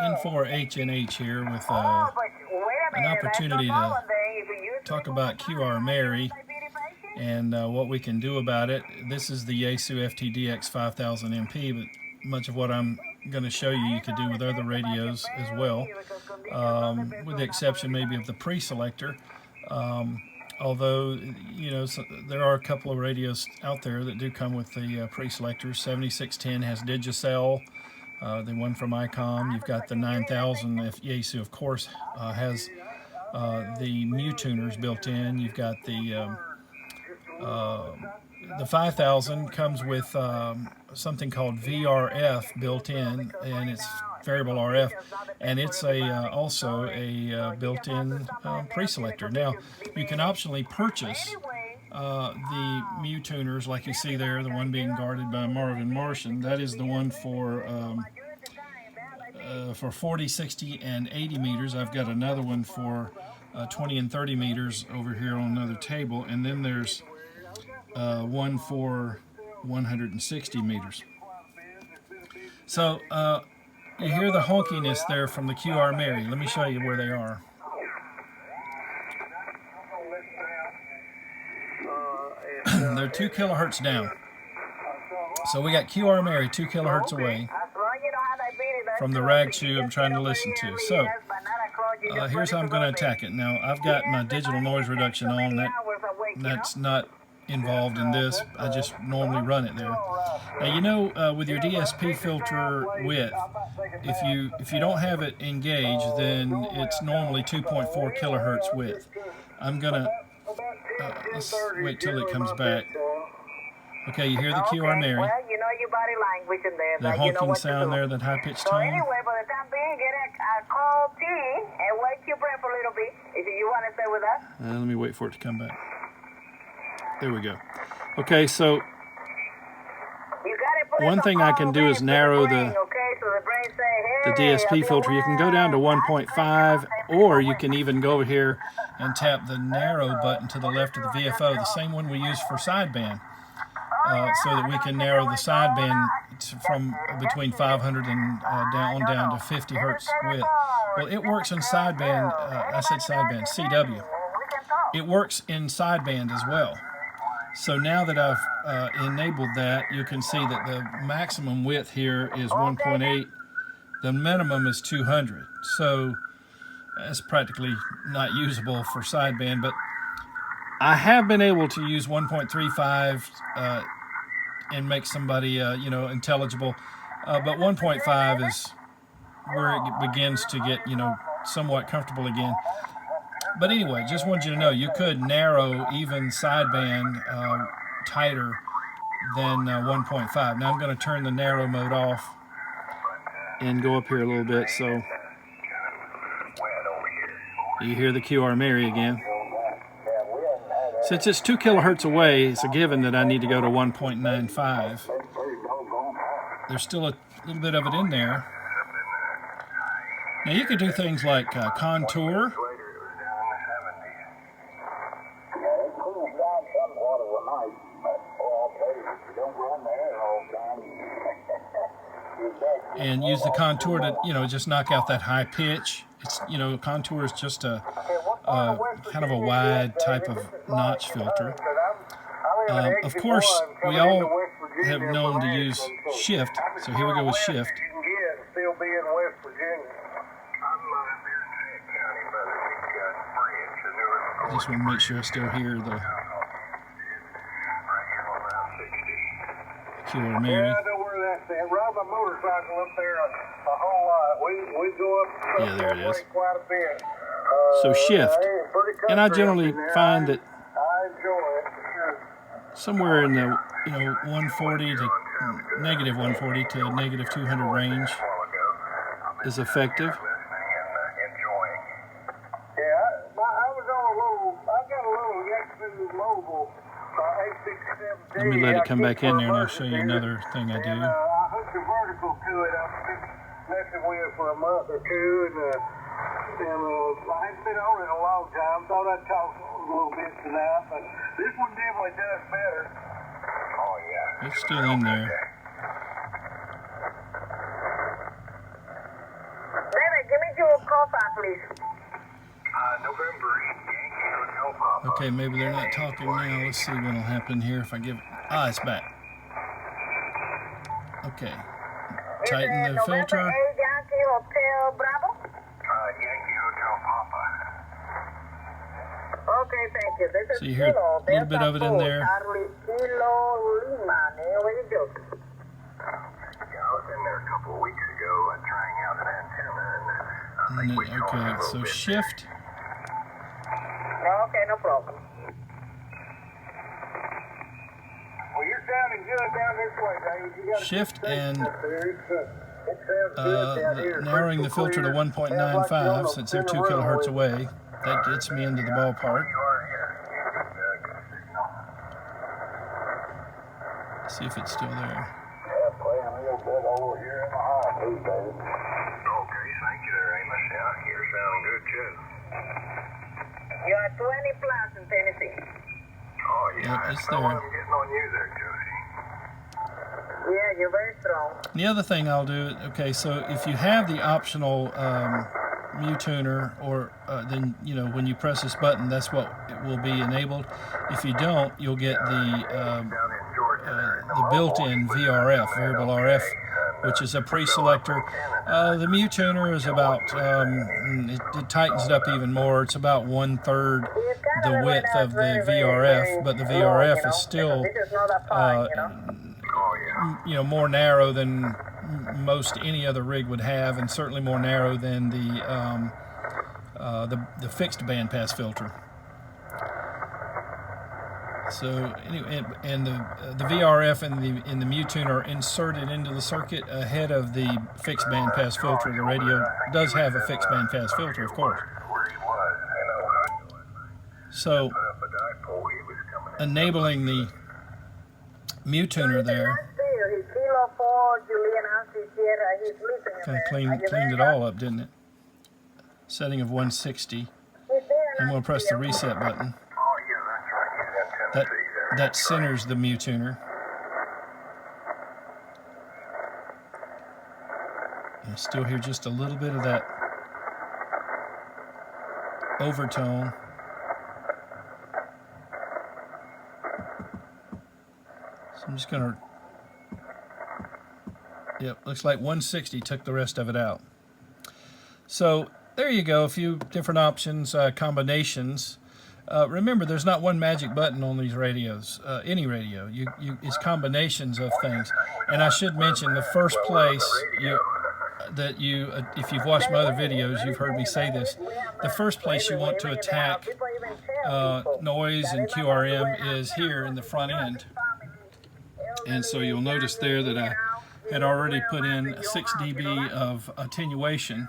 N4HNH here with an opportunity to talk about QRM and what we can do about it. This is the Yaesu FTdx5000MP, but much of what I'm going to show you could do with other radios as well, with the exception maybe of the preselector. Although, you know, there are a couple of radios out there that do come with the preselectors. 7610 has Digicel, the one from ICOM. You've got the 9000. Yaesu, of course, has the mu tuners built in. You've got the 5000 comes with something called VRF built in, and it's variable RF, and it's also a built-in preselector. Now, you can optionally purchase the mu tuners, like you see there, the one being guarded by Marvin Martian. That is the one for 40, 60, and 80 meters. I've got another one for 20 and 30 meters over here on another table, and then there's one for 160 meters. So you hear the honkiness there from the QRM. Let me show you where they are. They're 2 kilohertz down. So we got QRM 2 kilohertz away from the rag chew I'm trying to listen to. So here's how I'm going to attack it. Now I've got my digital noise reduction on. That's not involved in this. I just normally run it there. Now, you know, with your DSP filter width, if you don't have it engaged, then it's normally 2.4 kilohertz width. I'm gonna let's wait till it comes back. Okay, you hear the QRM, the honking sound there, that high pitched tone. Anyway, by the time being, get a call T and wait your breath a little bit. If you want to stay with us. Let me wait for it to come back. There we go. Okay, so one thing I can do is narrow the DSP filter. You can go down to 1.5, or you can even go over here and tap the narrow button to the left of the VFO, the same one we use for sideband, so that we can narrow the sideband from between 500 and down to 50 hertz width. Well, it works in sideband. I said sideband, CW. It works in sideband as well. So now that I've enabled that, you can see that the maximum width here is 1.8. The minimum is 200. So that's practically not usable for sideband, but I have been able to use 1.35 and make somebody, you know, intelligible. But 1.5 is where it begins to get, you know, somewhat comfortable again. But anyway, just wanted you to know you could narrow even sideband tighter than 1.5. Now I'm going to turn the narrow mode off and go up here a little bit. So you hear the QRM again. Since it's 2 kilohertz away, it's a given that I need to go to 1.95. There's still a little bit of it in there. Now you could do things like contour. And use the contour to, you know, just knock out that high pitch. It's, you know, contour is just a kind of a wide type of notch filter. Of course, we all have known to use shift, so here we go with shift. I just want to make sure I still hear the QRM. Ride my motorcycle up there a whole lot. We go up yeah, there it is. Quite a bit. So shift, and I generally find that somewhere in the, you know, 140 to negative 140 to negative 200 range is effective. Let me let it come back in there, and I'll show you another thing I do. I hooked a vertical to it. I've been messing with it for a month or two, and I haven't been on it in a long time. Thought I'd talk a little bit tonight, but this one definitely does better. Oh yeah. It's still in there. call sign, please. November Yankee Hotel Papa. Okay, maybe they're not talking now. Let's see what'll happen here if I give. Ah, it's back. Okay. Tighten the filter. November 8 Yankee Hotel Bravo. Yankee Hotel Papa. Okay, thank you. This is So you hear Kilo, a little bit of it in Delta there. Charlie Kilo Lima. Where you go? Yeah, I was in there a couple of weeks ago trying out an antenna, and I think we talked a Okay, little so bit. shift. Okay, no problem. Well, you're sounding good down this way, David. You got Shift and it sounds good down here. narrowing the filter to 1.95 since they're 2 kilohertz away. That gets me into the ballpark. You are here. Good signal. See if it's still there. Yeah, playing a little bit over here in the high too, David. Okay, thank you there, Amos. Yeah, you're sounding good too. You are 20 plus in Tennessee. Oh, yeah, Yep, that's it's what there. I'm getting on you there, Josie. Yeah, you're very strong. The other thing I'll do, okay, so if you have the optional tuner, or then, you know, when you press this button, that's what it will be enabled. If you don't, you'll get the built-in VRF, variable RF, which is a pre-selector. The tuner is about, it tightens it up even more. It's about 1/3 the width of the VRF, but the VRF is still, you know, more narrow than most any other rig would have, and certainly more narrow than the fixed bandpass filter. So anyway, and the VRF and the tuner are inserted into the circuit ahead of the fixed bandpass filter. The radio does have a fixed bandpass filter, of course. So enabling the tuner there kind of cleaned it all up, didn't it? Setting of 160. I'm going to press the reset button. That centers the tuner. I still hear just a little bit of that overtone. So I'm just going to, yep, looks like 160 took the rest of it out. So there you go, a few different options, combinations. Remember, there's not one magic button on these radios, any radio. It's combinations of things. And I should mention, the first place if you've watched my other videos, you've heard me say this, the first place you want to attack noise and QRM is here in the front end. And so you'll notice there that I had already put in 6 dB of attenuation.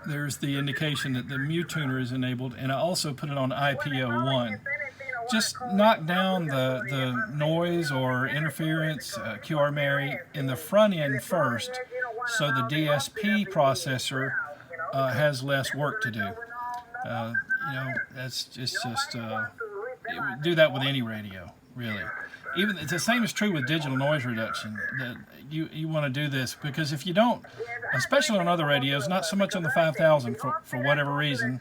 There's the indication that the tuner is enabled, and I also put it on IPO1. Just knock down the noise or interference, QRM in the front end first, so the DSP processor has less work to do. You know, that's just do that with any radio, really. Even the same is true with digital noise reduction. That you want to do this, because if you don't, especially on other radios, not so much on the 5000 for whatever reason,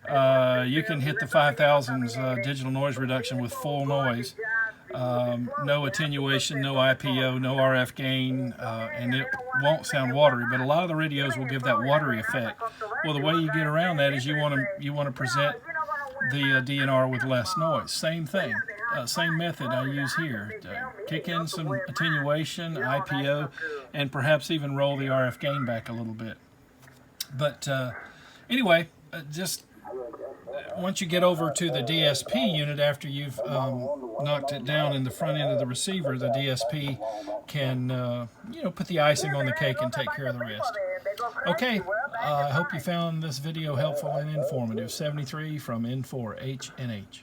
you can hit the 5000's digital noise reduction with full noise, no attenuation, no IPO, no RF gain, and it won't sound watery. But a lot of the radios will give that watery effect. Well, the way you get around that is you want to present the DNR with less noise. Same thing. Same method I use here. Kick in some attenuation, IPO, and perhaps even roll the RF gain back a little bit. But anyway, just once you get over to the DSP unit, after you've knocked it down in the front end of the receiver, the DSP can you know, put the icing on the cake and take care of the rest. Okay, I hope you found this video helpful and informative. 73 from N4HNH.